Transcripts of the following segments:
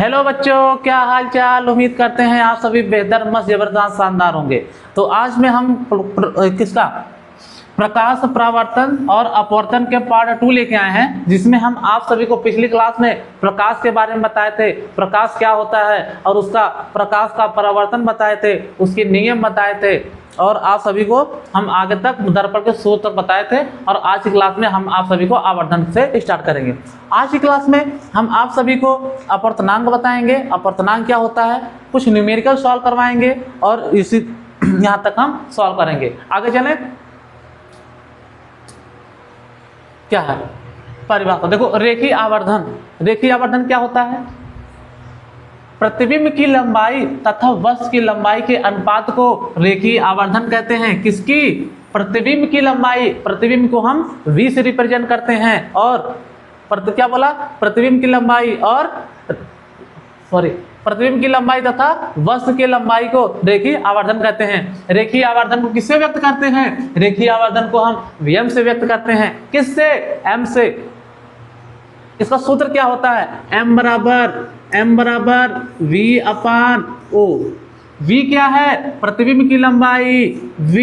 Hello बच्चों, क्या हाल चाल। उम्मीद करते हैं आप सभी बेहतर, मस्त, जबरदस्त, शानदार होंगे। तो आज में हम किसका प्रकाश परावर्तन और अपवर्तन के पार्ट 2 लेके आए हैं, जिसमें हम आप सभी को पिछली क्लास में प्रकाश के बारे में बताए थे, प्रकाश क्या होता है और उसका प्रकाश का परावर्तन बताए थे, उसके नियम बताए थे और आप सभी को हम आगे तक दर्पण के सूत्र तक बताए थे। और आज की क्लास में हम आप सभी को आवर्धन से स्टार्ट करेंगे। आज की क्लास में हम आप सभी को अपवर्तनांक बताएंगे, अपवर्तनांक क्या होता है, कुछ न्यूमेरिकल सॉल्व करवाएंगे और इसी यहाँ तक हम सॉल्व करेंगे। आगे चलें। क्या है परिभाषा, देखो रेखीय आवर्धन। रेखीय आवर्धन क्या होता है? प्रतिबिंब की लंबाई तथा वस्तु की लंबाई के अनुपात को रेखीय आवर्धन कहते हैं। किसकी? प्रतिबिंब की लंबाई। प्रतिबिंब को हम v से रिप्रेजेंट करते हैं और क्या बोला? प्रतिबिंब की लंबाई और प्रतिबिंब की लंबाई तथा वस्तु की लंबाई को रेखीय आवर्धन कहते हैं। रेखीय आवर्धन को किससे व्यक्त करते हैं? रेखीय आवर्धन को हम m से व्यक्त करते हैं। किससे? m से। इसका सूत्र क्या होता है? m बराबर v अपान o। v क्या है? प्रतिबिंब की लंबाई। v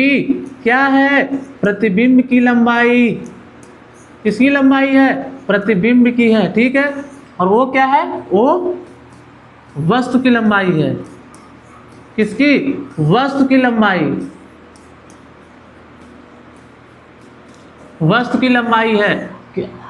क्या है? प्रतिबिंब की लंबाई। किसकी लंबाई है? प्रतिबिंब की है, ठीक है। और वो क्या है? वो वस्तु की लंबाई है। किसकी? वस्तु की लंबाई। वस्तु की लंबाई है।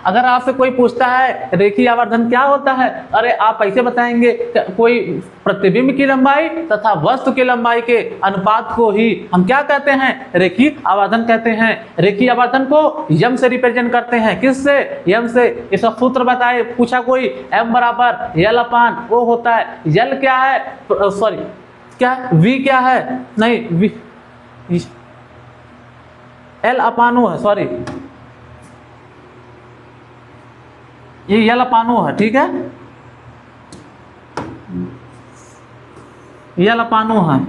अगर आपसे कोई पूछता है रेखीय आवर्धन क्या होता है, अरे आप ऐसे बताएंगे, कोई प्रतिबिंब की लंबाई तथा वस्तु की लंबाई के अनुपात को ही हम क्या कहते हैं? रेखीय आवर्धन कहते हैं। रेखीय आवर्धन को m से रिप्रेजेंट करते हैं। किससे? m से। इसका सूत्र बताए, पूछा कोई, m बराबर l अपान o होता है। l क्या है? क्या v क्या है? नहीं, v l अपान o है, ये यल अपानो है, ठीक है। यल अपानो है।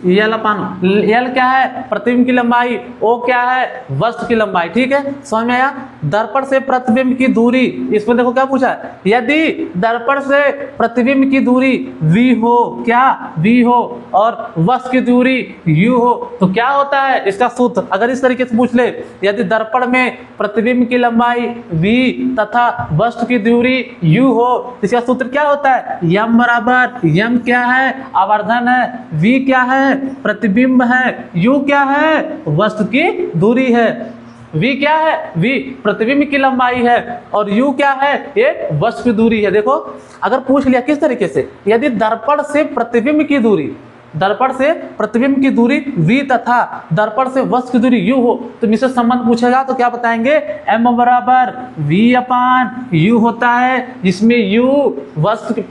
यल अपानो। यल क्या है? प्रतिबिंब की लंबाई। ओ क्या है? वस्तु की लंबाई, ठीक है। समझ में आया? दर्पण से प्रतिबिंब की दूरी, इसमें देखो क्या पूछा है, यदि दर्पण से प्रतिबिंब की दूरी v हो, क्या v हो, और वस्तु की दूरी u हो, तो क्या होता है इसका सूत्र? अगर इस तरीके से पूछ ले, यदि दर्पण में प्रतिबिंब की लंबाई v तथा वस्तु की दूरी u हो, इसका सूत्र क्या होता है? m बराबर, m क्या है? आवर्धन है, v क्या है? प्रतिबिंब है, u क्या है? वस्तु की दूरी है। v क्या है? v प्रतिबिंब की लंबाई है और u क्या है? ये वस्तु की दूरी है। देखो अगर पूछ लिया किस तरीके से, यदि दर्पण से प्रतिबिंब की दूरी, दर्पण से प्रतिबिंब की दूरी v तथा दर्पण से वस्तु की दूरी u हो, तो मिश्र संबंध पूछेगा तो क्या बताएंगे? m बराबर v अपान u होता है, जिसमें u वस्तु की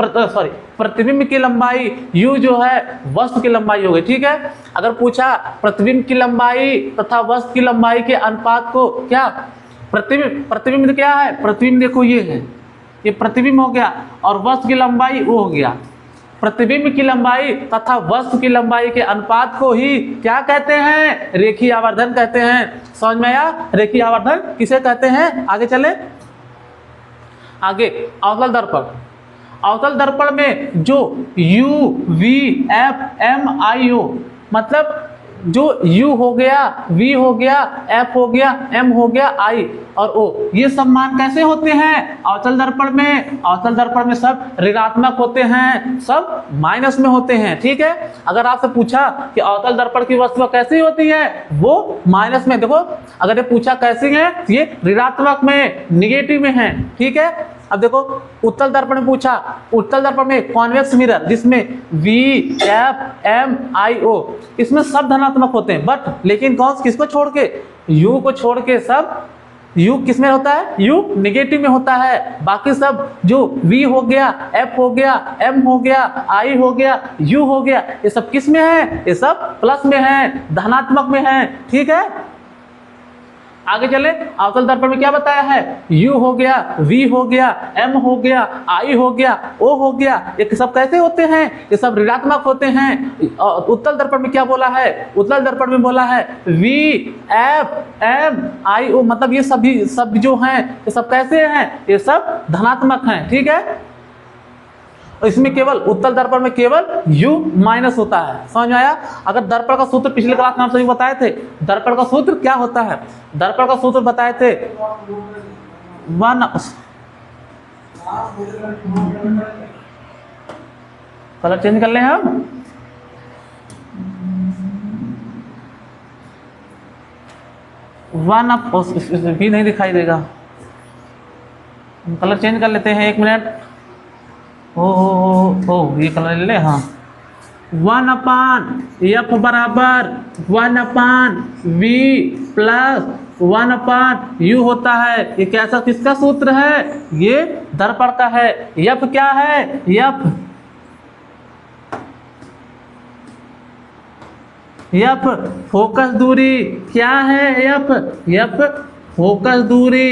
प्रतिबिंब की लंबाई, u जो है वस्तु की लंबाई हो गई, ठीक है। अगर पूछा प्रतिबिंब की लंबाई तथा वस्तु की लंबाई के अनुपात को क्या, प्रतिबिंब क्या है? प्रतिबिंब देखो ये है, ये प्रतिबिंब हो गया और वस्तु की लंबाई वो हो गया। प्रतिबिंब की लंबाई तथा वस्तु की लंबाई के अनुपात को ही क्या कहते हैं? रेखीय आवर्धन कहते हैं। समझ में आया? रेखीय आवर्धन किसे कहते हैं? आगे चले। आगे अवतल दर्पण। अवतल दर्पण में जो u v f m i o, मतलब जो u हो गया, v हो गया, f हो गया, m हो गया, i और o, ये सब मान कैसे होते हैं अवतल दर्पण में? अवतल दर्पण में सब ऋणात्मक होते हैं, सब माइनस में होते हैं, ठीक है। अगर आपसे पूछा कि अवतल दर्पण की वस्तु कैसी होती है, वो माइनस में। देखो अगर ये पूछा कैसी है, ये ऋणात्मक में, निगेटिव में है, ठीक है। अब देखो उत्तल दर्पण में पूछा, उत्तल दर्पण में कॉन्वेक्स मिरर, जिसमें v f m i o, इसमें सब धनात्मक होते हैं, बट लेकिन कौन किसको छोड़ के? u को छोड़ के सब, u किस में होता है? u निगेटिव में होता है। बाकी सब जो v हो गया, f हो गया, m हो गया, i हो गया, u हो गया, ये सब किस में है? ये सब प्लस में है, धनात्मक में है, ठीक है। आगे चले, अवतल दर्पण में क्या बताया है, U हो गया, V हो गया, M हो गया, I हो गया, O हो गया, ये सब कैसे होते हैं, ये सब ऋणात्मक होते हैं। उत्तल दर्पण में क्या बोला है, उत्तल दर्पण में बोला है V, F, M, I, O, मतलब ये सभी सब जो हैं ये सब कैसे हैं, ये सब धनात्मक हैं, ठीक है। इसमें केवल उत्तल दर्पण में केवल U माइनस होता है, समझ में आया। अगर दर्पण का सूत्र पिछले क्लास में आप सभी बताए थे, दर्पण का सूत्र क्या होता है, दर्पण का सूत्र बताए थे, कलर चेंज कर ले हम, वन अप भी नहीं दिखाई देगा, कलर चेंज कर लेते हैं, 1 मिनट। ओ ये कलर ले ले, हाँ। 1/F बराबर 1/V प्लस 1/U होता है। ये कैसा किसका सूत्र है, ये दर्पण का है। F क्या है, F फोकस दूरी क्या है, F फोकस दूरी,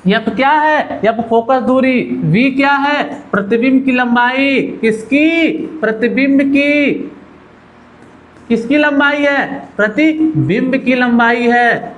F क्या है, F फोकस दूरी। V क्या है, प्रतिबिंब की लंबाई, किसकी, प्रतिबिंब की, किसकी लंबाई है, प्रतिबिंब की लंबाई है।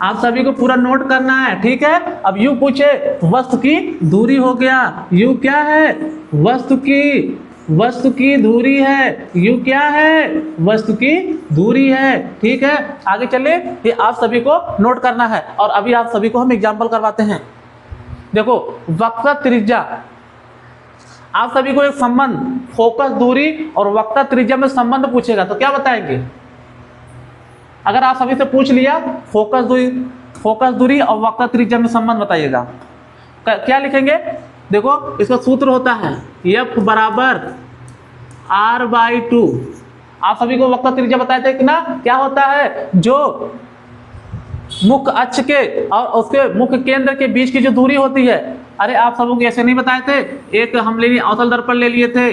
आप सभी को पूरा नोट करना है, ठीक है। अब U पूछे वस्तु की दूरी हो गया, U क्या है, वस्तु की दूरी है, U क्या है, वस्तु की दूरी है, ठीक है। आगे चले, ये आप सभी को नोट करना है और अभी आप सभी को हम एग्जांपल करवाते हैं। देखो वक्रता त्रिज्या, आप सभी को एक संबंध फोकस दूरी और वक्रता त्रिज्या में संबंध पूछेगा तो क्या बताएंगे। अगर आप सभी से पूछ लिया फोकस दूरी और वक्रता त्रिज्या में संबंध बताइएगा, क्या लिखेंगे। देखो इसका सूत्र होता है F बराबर R/2। आप सभी को वक्रता त्रिज्या बताए थे कि ना, क्या होता है, जो मुख्य अक्ष के और उसके मुख्य केंद्र के बीच की जो दूरी होती है। अरे आप सबों को ऐसे नहीं बताए थे, एक हम ले लिए अवतल दर्पण ले लिए थे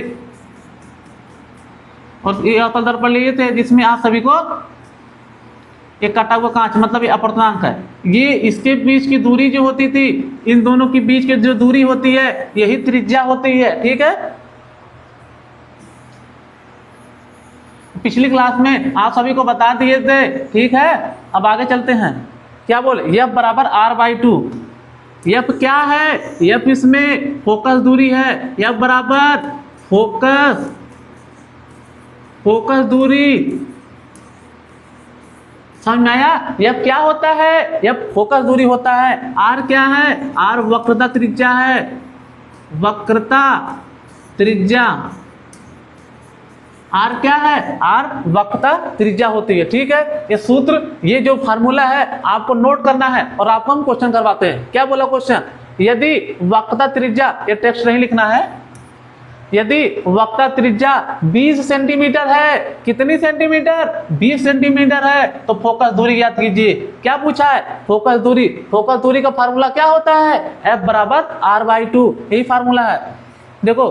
और ये अवतल दर्पण ले लिए थे जिसमें आप सभी को एक कटा हुआ कांच, मतलब ये अपवर्तनांक है, ये इसके बीच की दूरी जो होती थी, इन दोनों के बीच की जो दूरी होती है यही त्रिज्या होती है, ठीक है। पिछली क्लास में आप सभी को बता दिए थे, ठीक है। अब आगे चलते हैं, क्या बोले, F बराबर R/2। F क्या है, F इसमें फोकस दूरी है, F बराबर फोकस दूरी, समझ में आया। F क्या होता है, F फोकस दूरी होता है। R क्या है, R वक्रता त्रिज्या है, वक्रता त्रिज्या। R क्या है, R वक्रता त्रिज्या होती है, ठीक है। ये सूत्र, ये जो फार्मूला है आपको नोट करना है और आपको हम क्वेश्चन करवाते हैं। क्या बोला क्वेश्चन, यदि वक्रता त्रिज्या, ये टेक्स्ट नहीं लिखना है, यदि वक्रता त्रिज्या 20 सेंटीमीटर है, कितनी सेंटीमीटर, 20 सेंटीमीटर है, तो फोकस दूरी ज्ञात कीजिए। क्या पूछा है, फोकस दूरी का फार्मूला क्या होता है, F बराबर R/2, यही फार्मूला है। देखो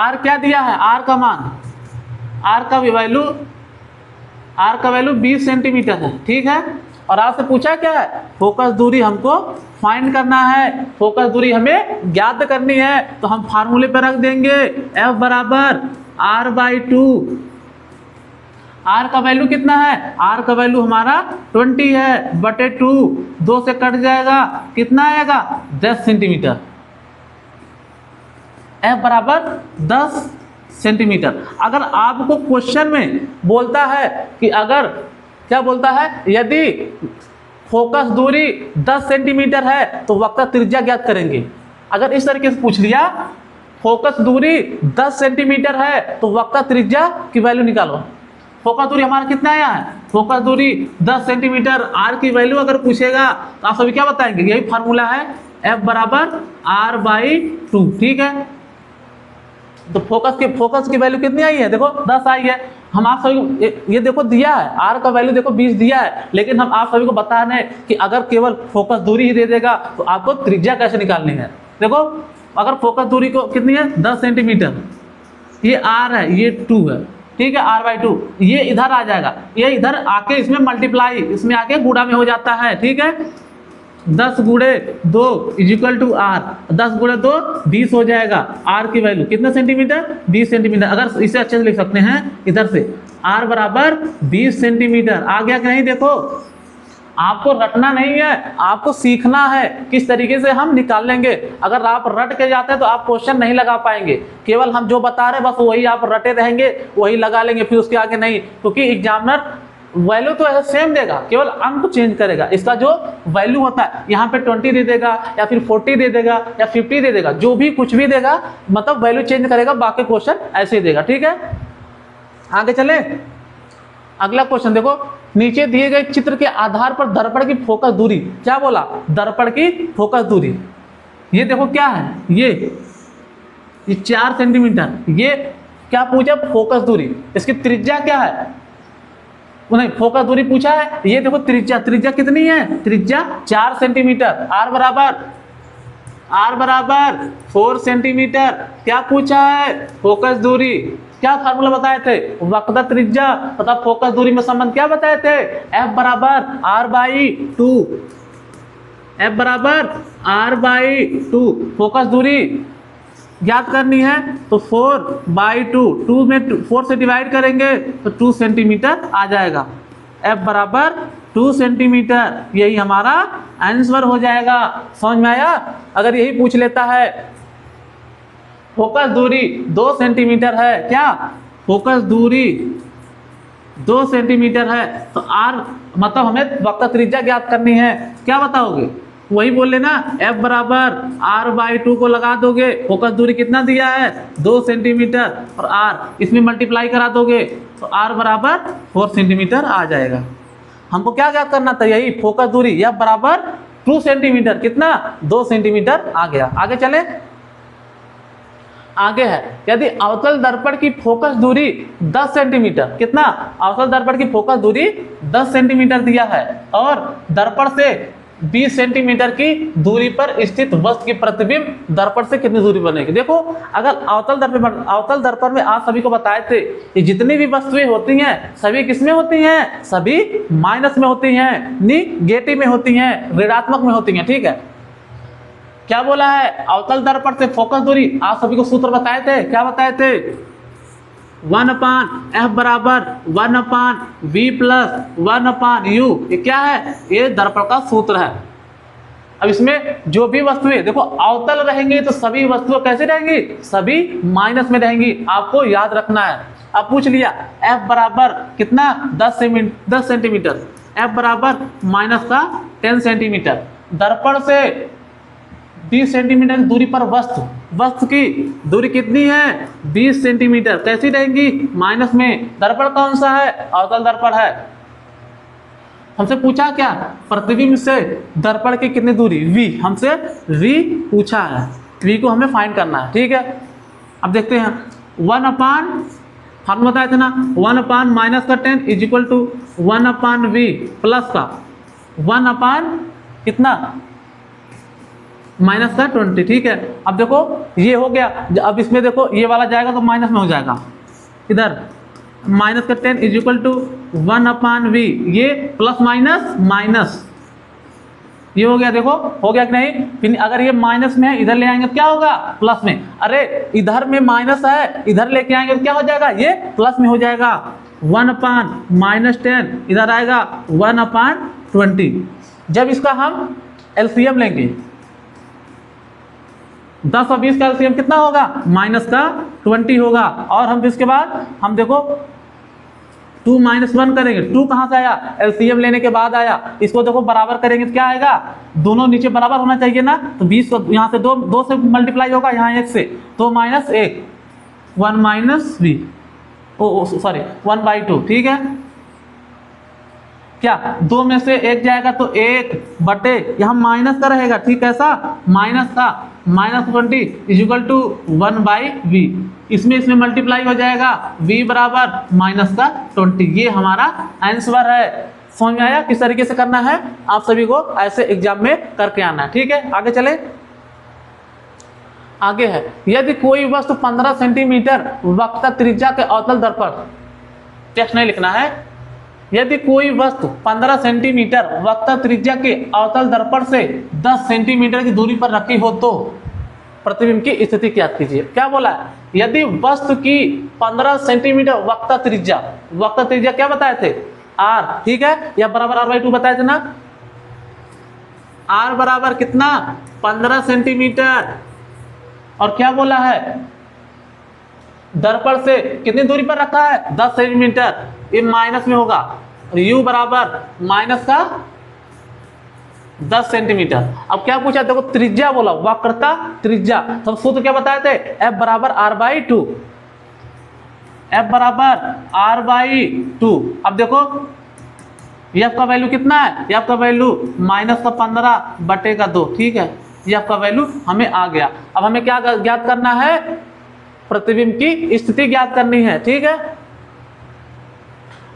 R क्या दिया है, R का मान, R का वैल्यू 20 सेंटीमीटर है, ठीक है। और आपसे पूछा क्या है, फोकस दूरी हमको फाइंड करना है, फोकस दूरी हमें ज्ञात करनी है, तो हम फार्मूले पर रख देंगे F बराबर R/2। R का वैल्यू कितना है, R का वैल्यू हमारा 20 है बटे 2, 2 से कट जाएगा, कितना आएगा 10 सेंटीमीटर। F बराबर 10 सेंटीमीटर। अगर आपको क्वेश्चन में बोलता है कि अगर, क्या बोलता है, यदि फोकस दूरी 10 सेंटीमीटर है तो वक्रता त्रिज्या ज्ञात करेंगे। अगर इस तरीके से पूछ लिया, फोकस दूरी 10 सेंटीमीटर है तो वक्रता त्रिज्या की वैल्यू निकालो। फोकस दूरी हमारा कितना आया है, फोकस दूरी 10 सेंटीमीटर, R की वैल्यू अगर पूछेगा तो आप सभी क्या बताएंगे, यही फार्मूला है F बराबर R/2, ठीक है। तो फोकस की वैल्यू कितनी आई है, देखो 10 आई है। हम आप सभी ये देखो दिया है, R का वैल्यू देखो 20 दिया है, लेकिन हम आप सभी को बता रहे हैं कि अगर केवल फोकस दूरी ही दे देगा तो आपको त्रिज्या कैसे निकालनी है। देखो अगर फोकस दूरी को कितनी है 10 सेंटीमीटर, ये R है, ये 2 है, ठीक है, r/2 ये इधर आ जाएगा, ये इधर आके इसमें मल्टीप्लाई, इसमें आके गुणा में हो जाता है, ठीक है। 10 गुणे 2 इजिकल टू r, 10 गुणे 2 20 हो जाएगा। r की वैल्यू कितना सेंटीमीटर, 20 सेंटीमीटर। अगर इसे अच्छे से लिख सकते हैं इधर से, r बराबर 20 सेंटीमीटर। आ गया कि नहीं? देखो आपको रटना नहीं है, आपको सीखना है किस तरीके से हम निकाल लेंगे। अगर आप रट के जाते हैं तो आप क्वेश्चन नहीं लगा पाएंगे। केवल हम जो बता रहे हैं बस वही आप रटे रहेंगे, वही लगा लेंगे, फिर उसके आगे नहीं, क्योंकि एग्जामिनर वैल्यू तो ऐसा सेम देगा, केवल अंक चेंज करेगा। इसका जो वैल्यू होता है यहाँ पे 20 दे देगा, या फिर 40 दे देगा, या 50 दे देगा, जो भी कुछ भी देगा, मतलब वैल्यू चेंज करेगा, बाकी क्वेश्चन ऐसे ही देगा, ठीक है। आगे चले, अगला क्वेश्चन देखो, नीचे दिए गए चित्र के आधार पर दर्पण की फोकस दूरी, क्या बोला? दर्पण की फोकस दूरी। ये देखो क्या है, ये 4 सेंटीमीटर। ये क्या पूछा? फोकस दूरी। इसकी त्रिज्या क्या है? नहीं, फोकस दूरी पूछा है। ये देखो त्रिज्या, त्रिज्या कितनी है? त्रिज्या 4 सेंटीमीटर। r बराबर 4 सेंटीमीटर। क्या पूछा है? फोकस दूरी। क्या फार्मूला बताए थे? वक्रता त्रिज्या तथा फोकस दूरी में संबंध क्या बताए थे? F बराबर r/2, F बराबर r/2। फोकस दूरी ज्ञात करनी है तो 4/2, 2 में 4 से डिवाइड करेंगे तो 2 सेंटीमीटर आ जाएगा। F बराबर 2 सेंटीमीटर, यही हमारा आंसर हो जाएगा। समझ में आया? अगर यही पूछ लेता है फोकस दूरी 2 सेंटीमीटर है, क्या फोकस दूरी 2 सेंटीमीटर है, तो r मतलब हमें वक्र त्रिज्या ज्ञात करनी है, क्या बताओगे? वही बोल लेना, F बराबर r/2 को लगा दोगे, फोकस दूरी कितना दिया है? 2 सेंटीमीटर, और r इसमें मल्टीप्लाई करा दोगे तो r बराबर 4 सेंटीमीटर आ जाएगा। हमको क्या ज्ञात करना था? यही फोकस दूरी। F बराबर 2 सेंटीमीटर, कितना? 2 सेंटीमीटर आ गया। आगे चले, आगे है, यदि अवतल दर्पण की फोकस दूरी 10 सेंटीमीटर, कितना? अवतल दर्पण की फोकस दूरी 10 सेंटीमीटर दिया है, और दर्पण से 20 सेंटीमीटर की दूरी पर स्थित वस्तु की प्रतिबिंब दर्पण से कितनी दूरी बनेगी? देखो, अगर अवतल दर्पण में आप सभी को बताए थे कि जितनी भी वस्तुएं होती हैं सभी किसमें होती हैं? सभी माइनस में होती हैं, निगेटिव में होती हैं, ऋणात्मक में होती हैं, ठीक है। क्या बोला है? अवतल दर्पण से फोकस दूरी आप सभी को सूत्र बताए थे, क्या बताए थे? 1/f बराबर 1/v प्लस 1/u। ये क्या है? ये दर्पण का सूत्र है। अब इसमें जो भी वस्तुएं देखो अवतल रहेंगी तो सभी वस्तुएं कैसे रहेंगी? सभी माइनस में रहेंगी, आपको याद रखना है। अब पूछ लिया f बराबर कितना? 10 सेंटीमीटर, f बराबर माइनस का 10 सेंटीमीटर। दर्पण से 20 सेंटीमीटर की दूरी पर वस्तु की दूरी कितनी है? 20 सेंटीमीटर। कैसी रहेंगी? माइनस में। दर्पण कौन सा है? अवतल दर्पण है। हमसे पूछा क्या? प्रतिबिंब से दर्पण की कितनी दूरी? v। हमसे v पूछा है, v को हमें फाइंड करना है, ठीक है। अब देखते हैं, 1/, हम बताए थे ना, 1/- का 10 इजिक्वल टू 1/v प्लस का 1/ कितना? माइनस का 20, ठीक है। अब देखो ये हो गया, अब इसमें देखो ये वाला जाएगा तो माइनस में हो जाएगा, इधर माइनस का 10 इजिक्वल टू 1/v, ये प्लस माइनस माइनस, ये हो गया। देखो हो गया कि नहीं? फिर अगर ये माइनस में है इधर ले आएंगे तो क्या होगा? प्लस में। अरे इधर में माइनस है, इधर लेके आएंगे तो क्या हो जाएगा? ये प्लस में हो जाएगा। 1/-10 इधर आएगा 1/20। जब इसका हम एलसीएम लेंगे, 10 और 20 का एलसीएम कितना होगा? माइनस का 20 होगा। और हम इसके बाद हम देखो 2 - 1 करेंगे, 2 कहाँ से आया? एलसीएम लेने के बाद आया। इसको देखो बराबर करेंगे तो क्या आएगा? दोनों नीचे बराबर होना चाहिए ना, तो 20 को यहाँ से 2 से मल्टीप्लाई होगा, यहाँ 1 से, तो -1, 1 - v, सॉरी 1/2, ठीक है। क्या 2 में से 1 जाएगा तो 1 बटे यहाँ माइनस का रहेगा, ठीक है, ऐसा माइनस का -20 इजिकल टू 1/v। इसमें मल्टीप्लाई हो जाएगा, v बराबर -20। ये हमारा आंसर है। समझ में आया किस तरीके से करना है? आप सभी को ऐसे एग्जाम में करके आना है, ठीक है। आगे चले, आगे है, यदि कोई वस्तु 15 सेंटीमीटर वक्रता त्रिज्या के अवतल दर्पण टेक्स्ट नहीं लिखना है। यदि कोई वस्तु 15 सेंटीमीटर वक्र त्रिज्या के अवतल दर्पण से 10 सेंटीमीटर की दूरी पर रखी हो तो प्रतिबिंब की स्थिति ज्ञात कीजिए। क्या बोला है? यदि वस्तु की 15 सेंटीमीटर वक्र त्रिज्या क्या बताए थे? R, ठीक है, या बराबर R/2 बताए थे ना। R बराबर कितना? 15 सेंटीमीटर। और क्या बोला है? दर्पण से कितनी दूरी पर रखा है? 10 सेंटीमीटर। ये माइनस में होगा, U बराबर माइनस का 10 सेंटीमीटर। अब क्या पूछा? देखो त्रिज्या बोला, वक्रता त्रिज्या। तो सूत्र क्या बताए थे? F बराबर R/2। F बराबर R/2। अब देखो F का वैल्यू कितना है? F का वैल्यू माइनस का 15/2, ठीक है। F का वैल्यू हमें आ गया। अब हमें क्या ज्ञात करना है? प्रतिबिंब की स्थिति ज्ञात करनी है, ठीक है।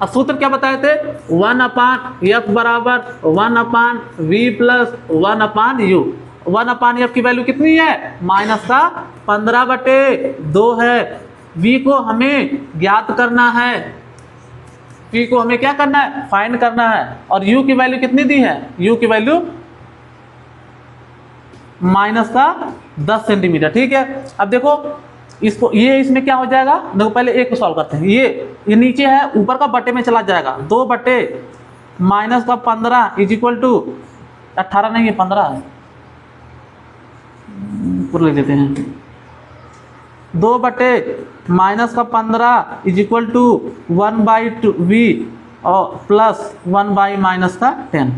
अब सूत्र क्या बताए थे? 1/F बराबर 1/V प्लस 1/U। 1/F की वैल्यू कितनी है? माइनस का 15/2 है। V को हमें ज्ञात करना है, V को हमें क्या करना है? फाइंड करना है। और U की वैल्यू कितनी दी है? U की वैल्यू माइनस का 10 सेंटीमीटर, ठीक है। अब देखो इसको, ये इसमें क्या हो जाएगा? देखो पहले एक को सॉल्व करते हैं। ये नीचे है, ऊपर का बटे में चला जाएगा। 2 बटे माइनस का 15 इज इक्वल टू 18 नहीं है 15 है, ऊपर लिख देते हैं। 2 बटे माइनस का 15 इज इक्वल टू 1/2V और प्लस 1/माइनस का 10।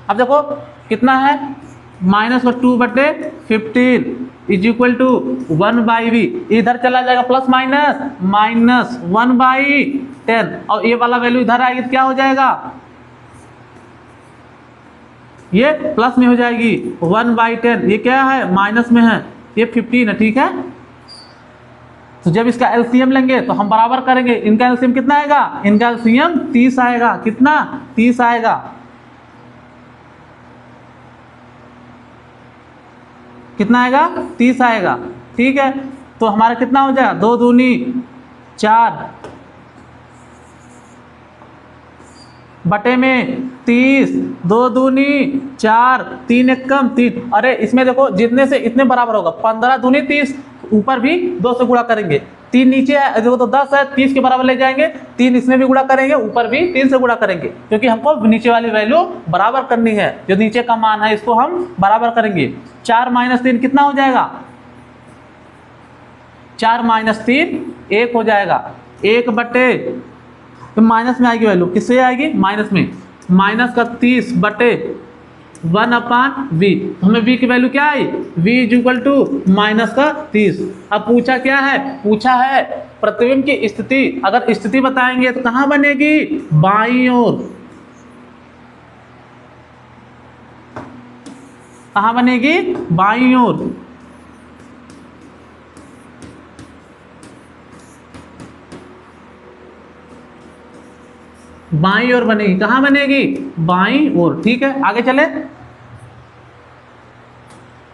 अब देखो कितना है? माइनस का 2/15 इज इक्वल टू 1/V। इधर चला जाएगा प्लस माइनस 1/10 और ये वाला वैल्यू इधर आएगी तो क्या हो जाएगा? ये प्लस में हो जाएगी 1/10। ये क्या है? माइनस में है, ये 15 है, ठीक है। तो जब इसका एलसीएम लेंगे तो हम बराबर करेंगे। इनका एलसीएम कितना आएगा? इनका एलसीएम 30 आएगा। कितना? 30 आएगा। कितना आएगा? 30 आएगा, ठीक है। तो हमारा कितना हो जाएगा? 2 दूनी 4 बटे में 30, 2 दूनी 4, 3 एक कम 3। अरे इसमें देखो जितने से इतने बराबर होगा। 15 दूनी 30, ऊपर भी 2 से गुणा करेंगे। 3 नीचे है, देखो तो 10 है, 30 के बराबर ले जाएंगे। 3 इसमें भी गुणा करेंगे, ऊपर भी 3 से गुणा करेंगे, क्योंकि हमको नीचे वाली वैल्यू बराबर करनी है। जो नीचे का मान है इसको हम बराबर करेंगे। 4 - 3 कितना हो जाएगा? 4 - 3 1 हो जाएगा। 1 बटे, तो माइनस में आएगी वैल्यू, किससे आएगी? माइनस में। माइनस का 30 बटे 1/V। हमें V की वैल्यू क्या आई? V is equal to minus का 30। अब पूछा क्या है? पूछा है प्रतिबिंब की स्थिति। अगर स्थिति बताएंगे तो कहाँ बनेगी? बाईं ओर। कहाँ बनेगी? बाईं ओर। बाईं ओर बनेगी। कहाँ बनेगी? बाईं ओर, ठीक है। आगे चले,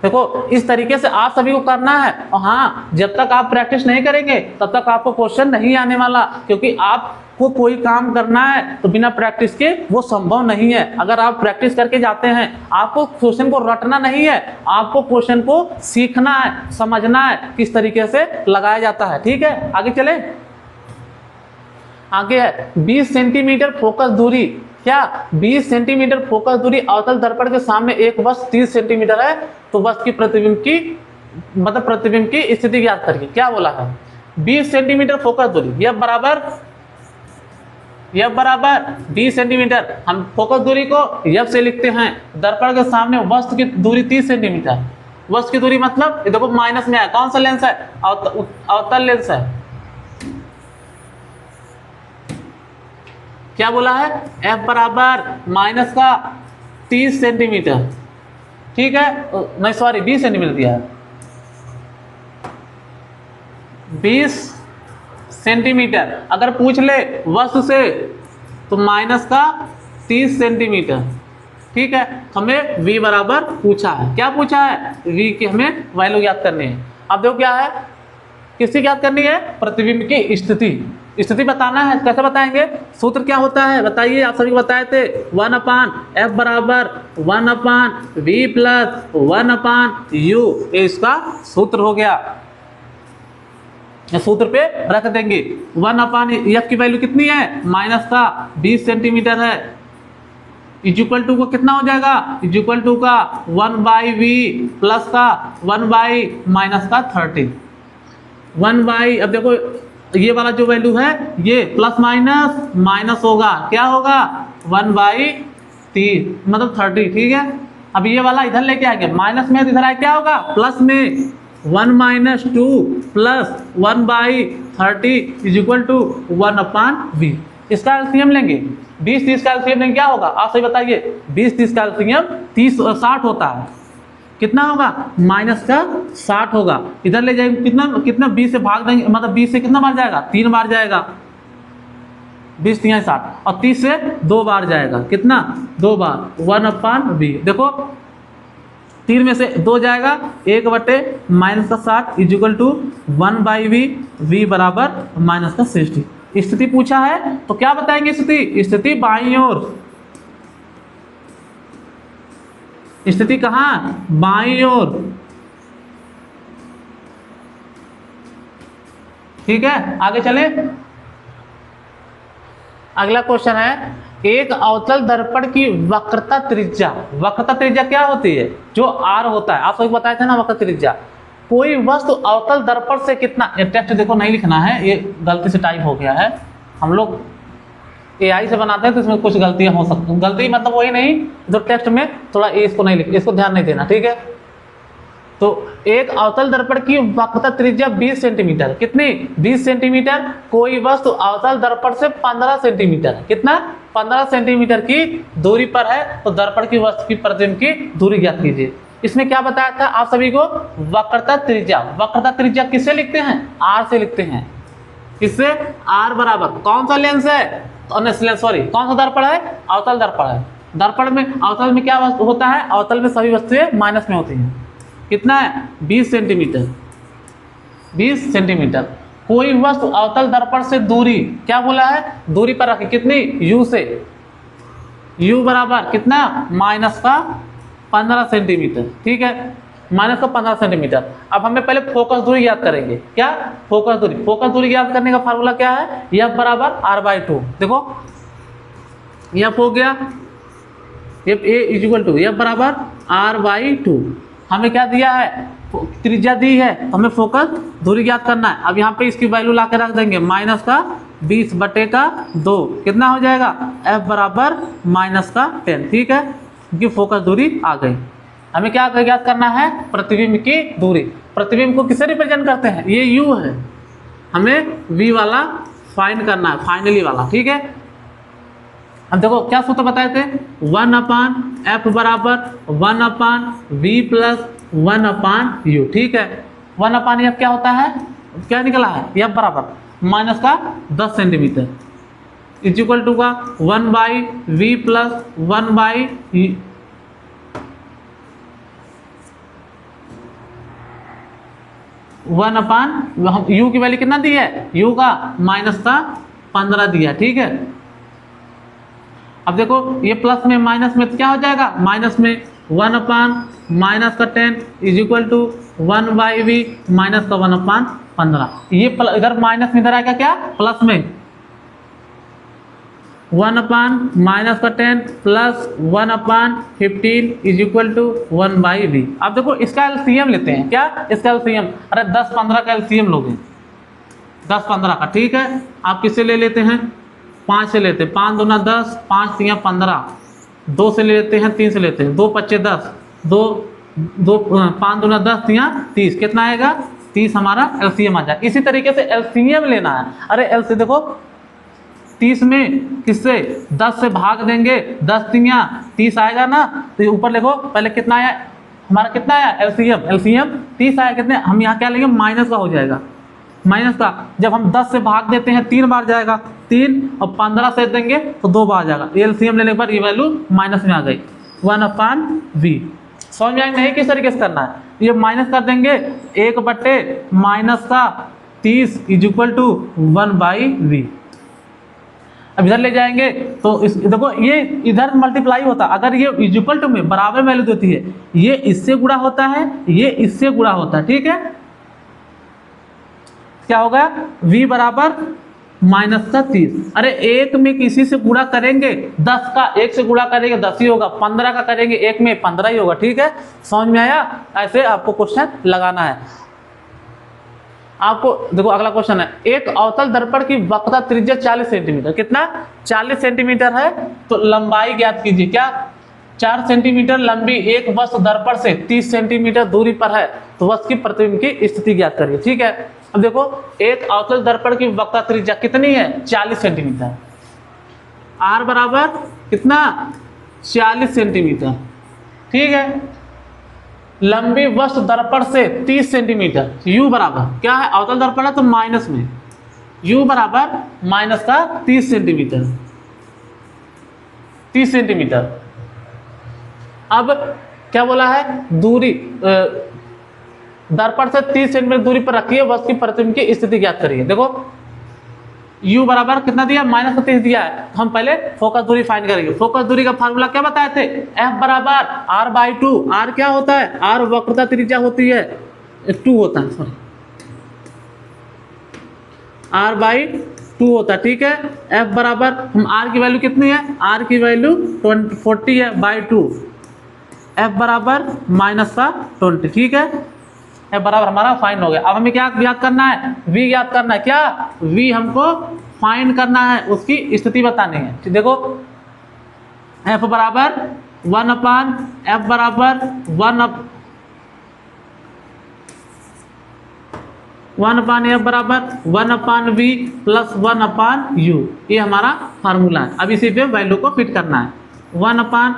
देखो इस तरीके से आप सभी को करना है। और हाँ, जब तक आप प्रैक्टिस नहीं करेंगे तब तक आपको क्वेश्चन नहीं आने वाला, क्योंकि आपको कोई काम करना है तो बिना प्रैक्टिस के वो संभव नहीं है। अगर आप प्रैक्टिस करके जाते हैं, आपको क्वेश्चन को रटना नहीं है, आपको क्वेश्चन को सीखना है, समझना है किस तरीके से लगाया जाता है, ठीक है। आगे चले, आगे है 20 सेंटीमीटर फोकस दूरी। क्या 20 सेंटीमीटर फोकस दूरी अवतल दर्पण के सामने एक वस्तु 30 सेंटीमीटर है, तो वस्तु की प्रतिबिंब की मतलब प्रतिबिंब की स्थिति ज्ञात करिए। क्या बोला है? 20 सेंटीमीटर फोकस दूरी, यह बराबर 20 सेंटीमीटर। हम फोकस दूरी को यफ से लिखते हैं। दर्पण के सामने वस्तु की दूरी 30 सेंटीमीटर। वस्तु की दूरी मतलब देखो माइनस में है, कौन सा लेंस है? अवतल लेंस है। क्या बोला है? F बराबर माइनस का 30 सेंटीमीटर, ठीक है। नहीं सॉरी 20 सेंटीमीटर दिया है। 20 सेंटीमीटर अगर पूछ ले वस्तु से तो माइनस का 30 सेंटीमीटर, ठीक है। हमें V बराबर पूछा है। क्या पूछा है? V की हमें वैल्यू ज्ञात करनी है। अब देखो क्या है, किसकी ज्ञात करनी है? प्रतिबिंब की स्थिति। स्थिति बताना है, कैसे बताएंगे? सूत्र क्या होता है बताइए, आप सभी को बताए थे 1/f बराबर 1/v प्लस 1/u, ये इसका सूत्र हो गया। सूत्र पे रख देंगे 1/f की वैल्यू कितनी है माइनस का 20 सेंटीमीटर है, इक्वल टू को कितना हो जाएगा, इक्वल टू का 1/v प्लस का 1/ माइनस का 30 1/, अब देखो ये वाला जो वैल्यू है ये प्लस माइनस माइनस होगा, क्या होगा 1/3 मतलब 30, ठीक है। अब ये वाला इधर लेके आएंगे माइनस में, इधर आए क्या होगा प्लस में 1 - 2 plus 1/30 is equal to 1/v। इसका एलसीएम लेंगे 20 30 का एलसीएम लेंगे, क्या होगा आप सही बताइए, 20 30 का एलसीएम 60 होता है, कितना होगा माइनस का 60 होगा। इधर ले जाएंगे कितना कितना 20 से भाग देंगे, मतलब 20 से कितना बार जाएगा 3 बार जाएगा, 20 3 60 और 30 से 2 बार जाएगा, कितना 2 बार 1/v। देखो 3 में से 2 जाएगा 1/- माइनस का 60 is equal to 1/v, v बराबर माइनस का 60। स्थिति पूछा है तो क्या बताएंगे स्थिति, स्थिति बाईं ओर, स्थिति कहाँ बाईं ओर, ठीक है। आगे चले, अगला क्वेश्चन है एक अवतल दर्पण की वक्रता त्रिज्या, वक्रता त्रिज्या क्या होती है, जो r होता है, आप सभी बताए थे ना वक्रता त्रिज्या। कोई वस्तु अवतल दर्पण से कितना, ये टेक्स्ट देखो नहीं लिखना है, ये गलती से टाइप हो गया है, हम लोग AI से बनाते हैं तो इसमें कुछ गलतियां हो सकती हैं, गलती मतलब वही नहीं जो टेक्स्ट में थोड़ा इसको नहीं लिख, इसको ध्यान नहीं देना, ठीक है। तो एक अवतल दर्पण की वक्रता त्रिज्या 20 सेंटीमीटर, कितनी 20 सेंटीमीटर, कोई वस्तु अवतल दर्पण से 15 सेंटीमीटर, कितना 15 सेंटीमीटर की दूरी पर है, तो दर्पण की वस्तु की प्रतिबिंब की दूरी ज्ञात कीजिए। इसमें क्या बताया था आप सभी को, वक्रता त्रिज्या, वक्रता त्रिज्या किससे लिखते हैं r से लिखते हैं, किससे r बराबर कौन सा लेंस है, सॉरी कौन सा दर्पण है, अवतल दर्पण है। दर्पण में अवतल में क्या होता है, अवतल में सभी वस्तुएं माइनस में होती हैं, कितना है 20 सेंटीमीटर, 20 सेंटीमीटर। कोई वस्तु अवतल दर्पण से दूरी क्या बोला है, दूरी पर रखी कितनी u से, u बराबर कितना माइनस का 15 सेंटीमीटर, ठीक है, माइनस का 15 सेंटीमीटर। अब हमें पहले फोकस दूरी याद करेंगे, क्या फोकस दूरी, फोकस दूरी याद करने का फार्मूला क्या है, f बराबर r/2। देखो f हो गया f a is equal to f बराबर r/2। हमें क्या दिया है, त्रिज्या दी है, तो हमें फोकस दूरी याद करना है। अब यहाँ पे इसकी वैल्यू ला के रख देंगे माइनस का 20/2, कितना हो जाएगा f बराबर माइनस का 10, ठीक है, क्योंकि फोकस दूरी आ गई। हमें क्या याद करना है, प्रतिबिंब की दूरी। प्रतिबिंब को किससे रिप्रेजेंट करते हैं, ये u है, हमें v वाला फाइंड करना है, फाइनली वाला, ठीक है। अब देखो क्या सूत्र बताए थे, 1/f बराबर 1/v प्लस 1/u, ठीक है। 1/f क्या होता है, क्या निकला है, f बराबर माइनस का 10 सेंटीमीटर इज इक्वल टू का 1/v प्लस 1/u, u की वैल्यू कितना दी है, u का माइनस का 15 दिया, ठीक है। अब देखो ये प्लस में माइनस में तो क्या हो जाएगा, माइनस में 1/माइनस का 10 is equal to 1/v minus का 1/15। ये इधर माइनस में इधर आएगा क्या प्लस में 1/माइनस का 10 plus 1/15 is equal to 1/v। अब देखो इसका एलसीएम लेते हैं, क्या इसका एलसीएम, अरे 10 15 का एलसीएम लोगे, 10 15 का, ठीक है। आप किससे ले लेते हैं, 5 से लेते हैं, 5 दूना 10, 5 3 15, 2 से ले लेते हैं, 3 से लेते हैं, 2 5 10, 2 5 दूना 10 3 30, कितना आएगा 30 हमारा एलसीएम आ जाए। इसी तरीके से एलसीएम लेना है, अरे एलसी देखो 30 में किससे 10 से भाग देंगे, 10 3 30 आएगा ना, तो ऊपर देखो पहले कितना आया हमारा, कितना आया एलसीएम, एलसीएम 30 आया, कितने हम यहाँ क्या लेंगे माइनस का हो जाएगा, माइनस का जब हम 10 से भाग देते हैं 3 बार जाएगा 3, और 15 से देंगे तो 2 बार जाएगा, एलसीएम लेने के बाद ये वैल्यू माइनस में आ गई 1/v। समझ में आएगा नहीं किस तरीके से करना है, ये माइनस कर देंगे 1/- माइनस का 30 इज इक्वल टू 1/v। अब इधर ले जाएंगे तो इस देखो ये इधर मल्टीप्लाई होता, अगर ये इज इक्वल टू में बराबर वैल्यू देती है, ये इससे गुणा होता है, ये इससे गुणा होता है, ठीक है। क्या होगा v बराबर -30। अरे एक में किसी से गुणा करेंगे 10 का, एक से गुणा करेंगे 10 ही होगा, 15 का करेंगे एक में 15 ही होगा, ठीक है। समझ में आया? ऐसे आपको क्वेश्चन लगाना है। आपको देखो अगला क्वेश्चन है, एक अवतल दर्पण की वक्रता त्रिज्या 40 सेंटीमीटर, कितना 40 सेंटीमीटर है, तो लंबाई ज्ञात कीजिए। क्या 4 सेंटीमीटर लंबी एक वस्तु दर्पण से 30 सेंटीमीटर दूरी पर है, तो वस्तु की प्रतिबिंब की स्थिति ज्ञात करिए, ठीक है। अब देखो एक अवतल दर्पण की वक्रता त्रिज्या कितनी है 40 सेंटीमीटर, r बराबर कितना 40 सेंटीमीटर, ठीक है। लंबी वस्तु दर्पण से 30 सेंटीमीटर, u बराबर क्या है, अवतल दर्पण है तो माइनस में, u बराबर माइनस का 30 सेंटीमीटर, 30 सेंटीमीटर। अब क्या बोला है, दूरी दर्पण से 30 सेंटीमीटर दूरी पर रखिए, वस्तु की प्रतिबिंब की स्थिति ज्ञात करिए। देखो u बराबर कितना दिया, -30 दिया है, हम पहले फोकस दूरी फाइंड करेंगे। फोकस दूरी का फार्मूला क्या बताए थे, f बराबर r/2। r क्या होता है, r वक्रता त्रिज्या होती है, 2 होता है, सॉरी r/2 होता है, ठीक है। f बराबर हम r की वैल्यू कितनी है, r की वैल्यू 40 है बाई 2, f बराबर -20, ठीक है। f बराबर हमारा फाइंड हो गया। अब हमें क्या ज्ञात करना है, v ज्ञात करना है। क्या v हमको फाइंड करना है, उसकी स्थिति बतानी है। देखो f बराबर 1/f बराबर 1/f बराबर 1/v प्लस 1/u, ये हमारा फार्मूला है। अब इसी पे वैल्यू को फिट करना है। 1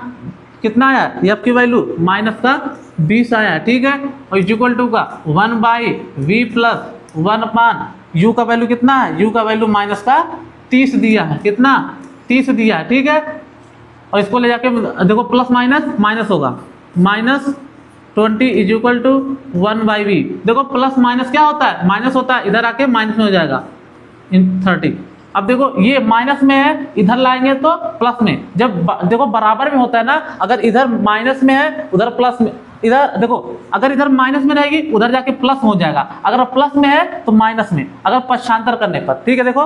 कितना आया, f की वैल्यू -20 आया, ठीक है। और इक्वल टू का 1/v प्लस 1/u का वैल्यू कितना है, u का वैल्यू -30 दिया है, कितना 30 दिया है, ठीक है। और इसको ले जाके देखो प्लस माइनस होगा, -20 इज इक्वल टू 1/v। देखो प्लस माइनस क्या होता है, माइनस होता है, इधर आके माइनस में हो जाएगा इन 30। अब देखो ये माइनस में है, इधर लाएंगे तो प्लस में, जब देखो बराबर में होता है ना, अगर इधर माइनस में है उधर प्लस में, इधर देखो अगर इधर माइनस में रहेगी उधर जाके प्लस हो जाएगा, अगर प्लस में है तो माइनस में, अगर पक्षांतर करने पर, ठीक है। देखो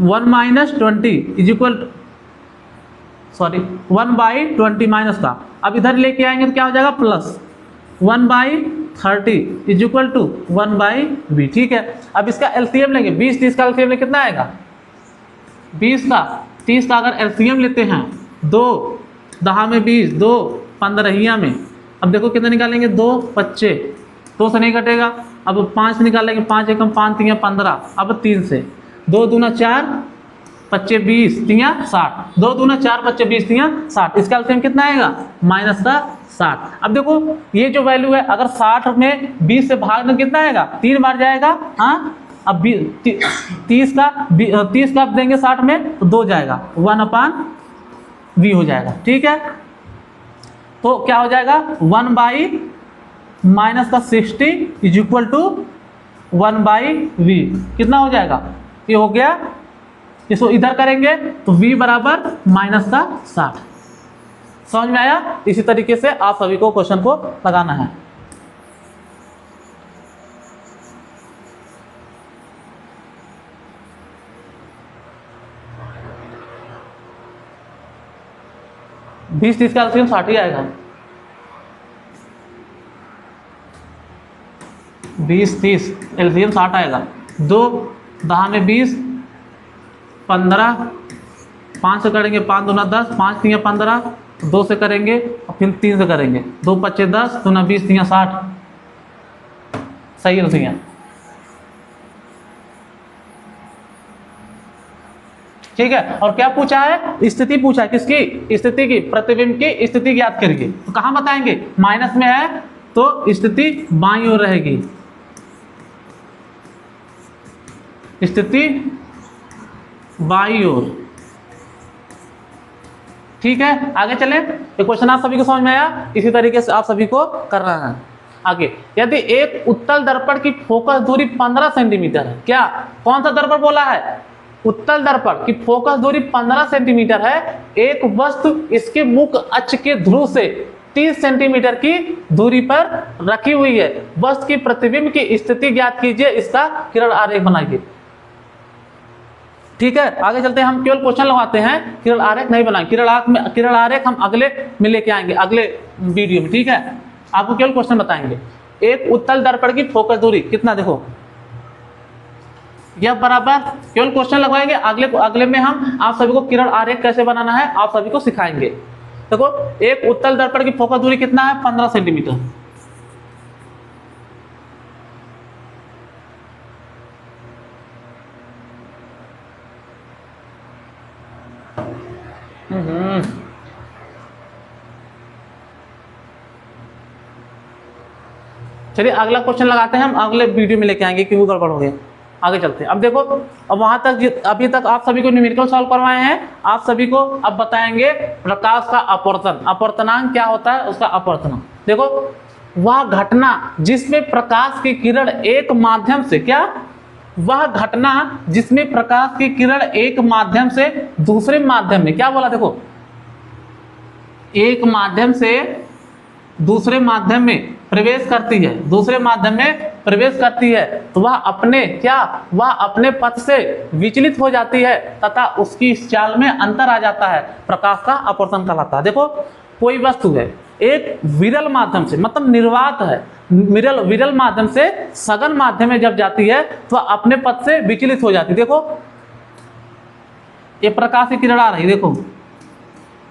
1/20 इज इक्वल, सॉरी 1/20 माइनस का, अब इधर लेके आएंगे तो क्या हो जाएगा plus 1/30 is equal to 1/v, ठीक है। अब इसका एलसीएम लेंगे, 20-30 का एलसीएम लेंगे, कितना आएगा 20 का 30 का अगर एलसीएम लेते हैं, 2 10 में 20, 2 15 में, अब देखो कितना निकालेंगे, 2 25, 2 से नहीं कटेगा, अब 5 निकालेंगे, 5 एकम 5 3 15, अब 3 से 2 दूना 4 25 20 3 60, 2 दूना 4 25 20 3 60, इसका एलसीएम कितना आएगा -60। अब देखो ये जो वैल्यू है, अगर 60 में 20 से भाग में कितना आएगा, 3 बार जाएगा, हाँ। अब 30 का आप देंगे 60 में तो 2 जाएगा, 1/v हो जाएगा, ठीक है। तो क्या हो जाएगा 1/-60 इज इक्वल टू 1/v, कितना हो जाएगा, ये हो गया। इसको इधर करेंगे तो v बराबर -60। समझ में आया? इसी तरीके से आप सभी को क्वेश्चन को लगाना है। बीस 30 का एलसीएम 60 ही आएगा, 20-30 एलसीएम 60 आएगा, 2 10 में 20 15, 5 से करेंगे 5 दूना 10, 5 3 15, 2 से करेंगे और फिर 3 से करेंगे, 2 25 10 दूना 20 3 60, सही है सही है, ठीक है। और क्या पूछा है, स्थिति पूछा है, किसकी स्थिति की, प्रतिबिंब की स्थिति ज्ञात करिए। तो कहाँ बताएंगे, माइनस में है तो स्थिति बाईं ओर रहेगी, स्थिति बाईं ओर, ठीक है। आगे चले, ये क्वेश्चन आप सभी को समझ में आया, इसी तरीके से आप सभी को करना है। आगे यदि एक उत्तल दर्पण की फोकस दूरी 15 सेंटीमीटर है, क्या कौन सा दर्पण बोला है, उत्तल दर्पण की फोकस दूरी 15 सेंटीमीटर है, एक वस्तु इसके मुख्य अक्ष के ध्रुव से 30 सेंटीमीटर की दूरी पर रखी हुई है, वस्तु की प्रतिबिंब की स्थिति ज्ञात कीजिए, इसका किरण आरेख बनाइए। ठीक है, आगे चलते हैं, हम केवल क्वेश्चन लगाते हैं, किरण आरेख नहीं बनाएंगे। किरण आरेख हम अगले में लेके आएंगे, अगले वीडियो में। ठीक है, आपको केवल क्वेश्चन बताएंगे। एक उत्तल दर्पण की फोकस दूरी कितना, देखो यह बराबर, केवल क्वेश्चन लगवाएंगे, अगले में हम आप सभी को किरण आरेख कैसे बनाना है आप सभी को सिखाएंगे। देखो एक उत्तल दर्पण की फोकस दूरी कितना है, 15 सेंटीमीटर। चलिए अगला क्वेश्चन लगाते हैं, हम अगले वीडियो में लेके आएंगे क्यों गड़बड़ हो गया। आगे चलते हैं। अब देखो, अब वहां तक अभी तक आप सभी को न्यूमेरिकल सॉल्व करवाए हैं, आप सभी को अब बताएंगे प्रकाश का अपवर्तन, अपवर्तनांक क्या होता है, उसका अपवर्तनांक। देखो वह घटना जिसमें प्रकाश की किरण एक माध्यम से, क्या वह घटना जिसमें प्रकाश की किरण एक माध्यम से दूसरे माध्यम में, क्या बोला, देखो एक माध्यम से दूसरे माध्यम में प्रवेश करती है, दूसरे माध्यम में प्रवेश करती है, तो वह अपने, क्या वह अपने पथ से विचलित हो जाती है तथा उसकी इस चाल में अंतर आ जाता है, प्रकाश का अपवर्तन कहलाता है। देखो कोई वस्तु है एक विरल माध्यम से, मतलब निर्वात है, विरल माध्यम से सघन माध्यम में जब जाती है तो अपने पथ से विचलित हो जाती है। देखो ये प्रकाश की किरण आ रही, देखो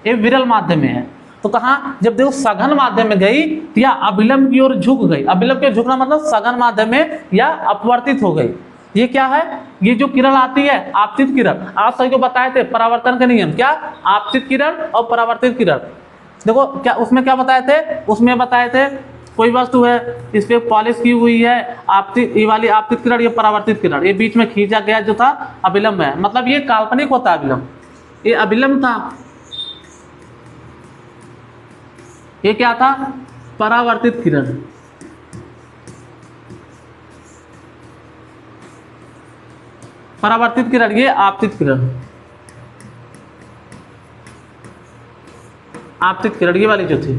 ये विरल माध्यम में है, तो कहाँ, जब देखो सघन माध्यम में गई तो यह अभिलंब की ओर झुक गई। अभिलंब की ओर झुकना मतलब सघन माध्यम में या अपवर्तित हो गई। ये क्या है, ये जो किरण आती है आपतित किरण, आप सभी को बताए थे परावर्तन के नियम, क्या आपतित किरण और परावर्तित किरण। देखो क्या उसमें क्या बताए थे, उसमें बताए थे कोई वस्तु है इस पे पॉलिश की हुई है, आपतित, ये वाली आपतित किरण, ये परावर्तित किरण, ये बीच में खींचा गया जो था अभिलंब है, मतलब ये काल्पनिक होता है अभिलंब, ये अभिलंब था, ये क्या था, परावर्तित किरण। परावर्तित किरण, ये आपतित किरण, आपतित किरण ये वाली जो थी,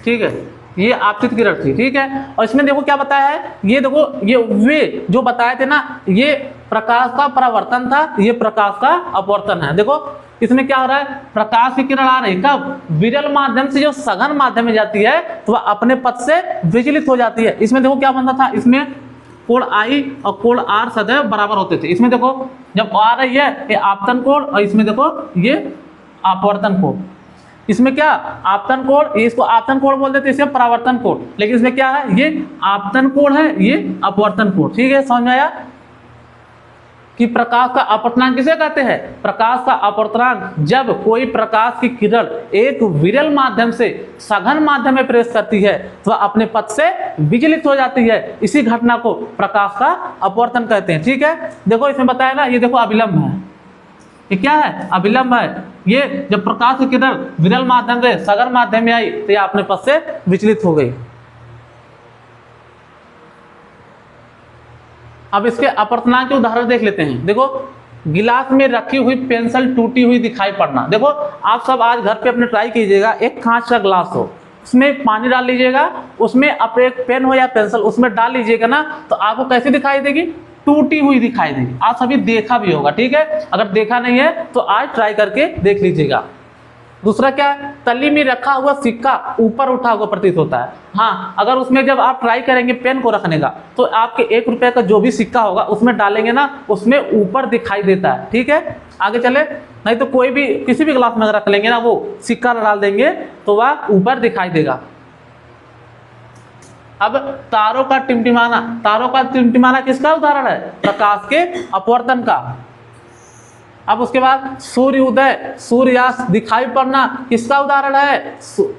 ठीक है, ये आपतित किरण थी। ठीक है, और इसमें देखो क्या बताया है, ये देखो ये वे जो बताए थे ना, ये प्रकाश का परावर्तन था, ये प्रकाश का अपवर्तन है। देखो इसमें क्या हो रहा है, प्रकाश की किरण आ रही कब, विरल माध्यम से जो सघन माध्यम में जाती है तो वह अपने पथ से विचलित हो जाती है। इसमें देखो क्या बनता था, इसमें कोण I और कोण R सदैव बराबर होते थे। इसमें देखो जब आ रही है ये आपतन कोण और इसमें देखो ये अपवर्तन कोण, इसमें क्या आपतन कोण, इसको आपतन कोण बोल देते, इसमें परावर्तन कोण, लेकिन इसमें क्या है, ये आपतन कोण है, ये अपवर्तन कोण। ठीक है, समझ में आया कि प्रकाश का अपवर्तनांक किसे कहते हैं, प्रकाश का अपवर्तनांक जब कोई प्रकाश की किरण एक विरल माध्यम से सघन माध्यम में प्रवेश करती है तो अपने पथ से विचलित हो जाती है, इसी घटना को प्रकाश का अपवर्तन कहते हैं। ठीक है, देखो इसमें बताया ना, ये देखो अभिलंब है, ये क्या है, अभिलंब है, ये जब प्रकाश की किरण विरल माध्यम से सघन माध्यम में आई तो यह अपने पथ से विचलित हो गई। अब इसके अपवर्तनांक के उदाहरण देख लेते हैं। देखो गिलास में रखी हुई पेंसिल टूटी हुई दिखाई पड़ना। देखो आप सब आज घर पे अपने ट्राई कीजिएगा, एक कांच का ग्लास हो, उसमें पानी डाल लीजिएगा, उसमें आप एक पेन हो या पेंसिल उसमें डाल लीजिएगा ना, तो आपको कैसी दिखाई देगी, टूटी हुई दिखाई देगी। आप सभी देखा भी होगा, ठीक है, अगर देखा नहीं है तो आज ट्राई करके देख लीजिएगा। दूसरा क्या है, तली में रखा हुआ सिक्का ऊपर उठा हुआ प्रतीत होता है। हाँ, अगर उसमें जब आप ट्राई करेंगे पेन को रखने का तो आपके 1 रुपए का जो भी सिक्का होगा उसमें डालेंगे ना, उसमें ऊपर दिखाई देता है। ठीक है, आगे चले, नहीं तो कोई भी किसी भी ग्लास में रख लेंगे ना, वो सिक्का डाल देंगे तो वह ऊपर दिखाई देगा। अब तारों का टिमटिमाना, तारों का टिमटिमाना किसका उदाहरण है, प्रकाश के अपवर्तन का। अब उसके बाद सूर्य उदय सूर्यास्त दिखाई पड़ना किसका उदाहरण है,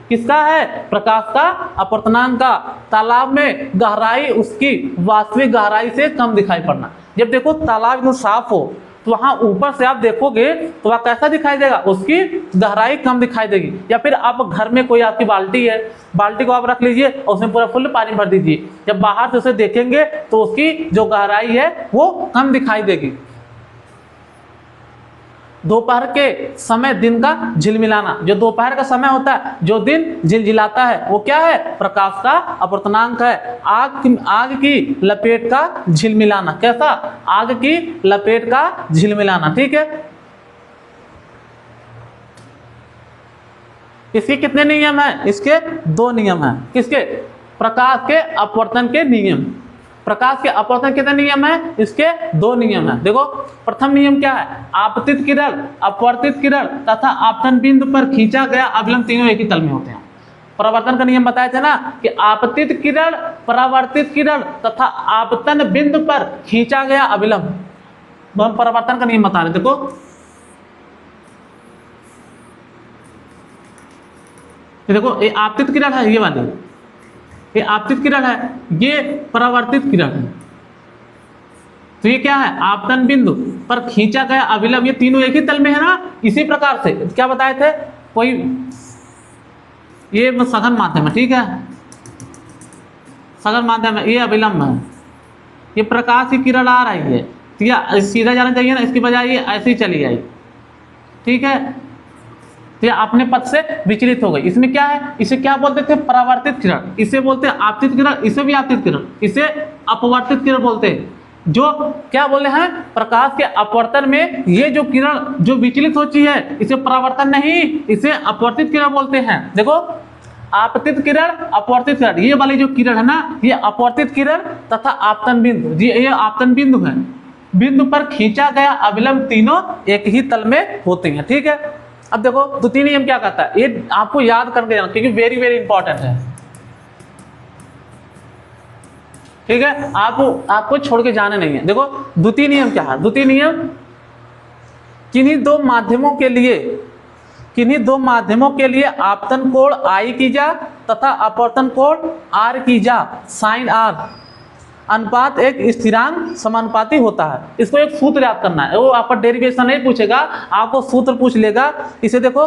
किसका है, प्रकाश का अपवर्तनांक का। तालाब में गहराई उसकी वास्तविक गहराई से कम दिखाई पड़ना, जब देखो तालाब एकदम साफ हो तो वहाँ ऊपर से आप देखोगे तो वह कैसा दिखाई देगा, उसकी गहराई कम दिखाई देगी। या फिर आप घर में कोई आपकी बाल्टी है, बाल्टी को आप रख लीजिए और उसमें पूरा फुल पानी भर दीजिए, जब बाहर से उसे देखेंगे तो उसकी जो गहराई है वो कम दिखाई देगी। दोपहर के समय दिन का झिलमिलाना, जो दोपहर का समय होता है, जो दिन झिलझिलाता है, वो क्या है, प्रकाश का अपवर्तनांक है। आग की लपेट का झिलमिलाना, कैसा, आग की लपेट का झिलमिलाना, ठीक है। इसके कितने नियम हैं, इसके 2 नियम हैं। किसके, प्रकाश के अपवर्तन के नियम। प्रकाश के अपवर्तन कितने नियम है, इसके 2 नियम है। देखो प्रथम नियम क्या है, आपतित किरण, अपवर्तित किरण तथा आपतन बिंदु पर खींचा गया अभिलंब तीनों एक ही तल में होते हैं। परावर्तन का नियम बताए थे ना कि आपतित किरण, परावर्तित किरण तथा आपतन बिंदु पर खींचा गया अभिलंब, तो हम परावर्तन का नियम बता रहे। देखो ये आपतित किरण है, ये वाली ये आपतित किरण है, ये परावर्तित किरण है। तो ये क्या है, आपतन बिंदु पर खींचा गया अभिलंब, ये तीनों एक ही तल में है ना। इसी प्रकार से क्या बताए थे, कोई ये सघन माध्यम है, ठीक है, सघन माध्यम है, ये अभिलंब है, ये प्रकाश की किरण आ रही है, तो ये सीधा जाना चाहिए ना, इसकी बजाय ये ऐसे ही चली आई, ठीक है, तो ये अपने पथ से विचलित हो गई। इसमें क्या है, इसे क्या बोलते थे, परावर्तित किरण, इसे बोलते हैं आपतित किरण, इसे भी आपतित किरण, इसे अपवर्तित किरण बोलते हैं। जो क्या बोले हैं, प्रकाश के अपवर्तन में ये जो किरण जो विचलित होती है, इसे परावर्तन नहीं, इसे अपवर्तित किरण बोलते हैं। देखो आपतित किरण, अपवर्तित किरण, ये वाली जो किरण है ना, ये अपवर्तित किरण तथा आपतन बिंदु, ये आपतन बिंदु है, बिंदु पर खींचा गया अभिलंब तीनों एक ही तल में होते हैं, ठीक है। अब देखो द्वितीय नियम क्या कहता है, ये आपको याद करके जाना क्योंकि वेरी वेरी इंपॉर्टेंट है, ठीक है, आपको छोड़ के जाने नहीं है। देखो द्वितीय नियम क्या है, द्वितीय नियम, किन्हीं दो माध्यमों के लिए आपतन कोण I की जा तथा अपवर्तन कोण R की जा साइन R अनुपात एक स्थिरांक समानुपाती होता है। इसको एक सूत्र याद करना है, वो आपका डेरिवेशन नहीं पूछेगा, आपको सूत्र पूछ लेगा। इसे देखो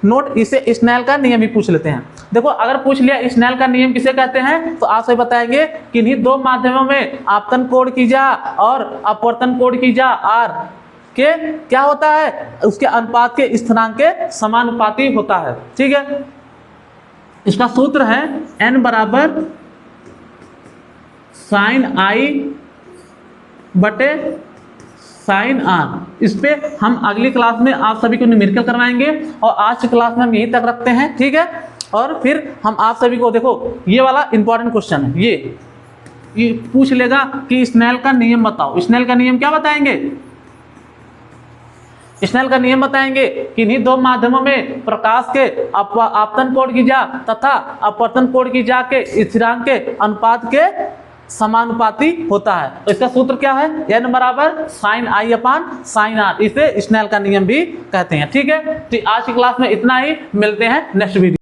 नोट, इसे स्नेल का नियम ही पूछ लेते हैं। देखो अगर पूछ लिया स्नेल का नियम किसे कहते हैं, तो आप सही बताएंगे किन्हीं 2 माध्यमों में आपतन कोण की जा और अपवर्तन कोण की जा R के क्या होता है, उसके अनुपात के स्थिरांक के समानुपाती होता है, ठीक है। इसका सूत्र है n बराबर साइन I बटे साइन R। इस पे हम अगली क्लास में आप सभी को न्यूमेरिकल करवाएंगे और आज की क्लास में हम यहीं तक रखते हैं, ठीक है। और फिर हम आप सभी को, देखो ये वाला इंपॉर्टेंट क्वेश्चन है, ये पूछ लेगा कि स्नेल का नियम बताओ। स्नेल का नियम क्या बताएंगे, स्नेल का नियम बताएंगे किन्हीं 2 माध्यमों में प्रकाश के आपतन कोण की जा तथा अपवर्तन कोण की जा के स्थिरांक के अनुपात के समानुपाती होता है। तो इसका सूत्र क्या है, n बराबर sine I upon sine R, इसे स्नेल का नियम भी कहते हैं, ठीक है। तो आज की क्लास में इतना ही, मिलते हैं नेक्स्ट वीडियो।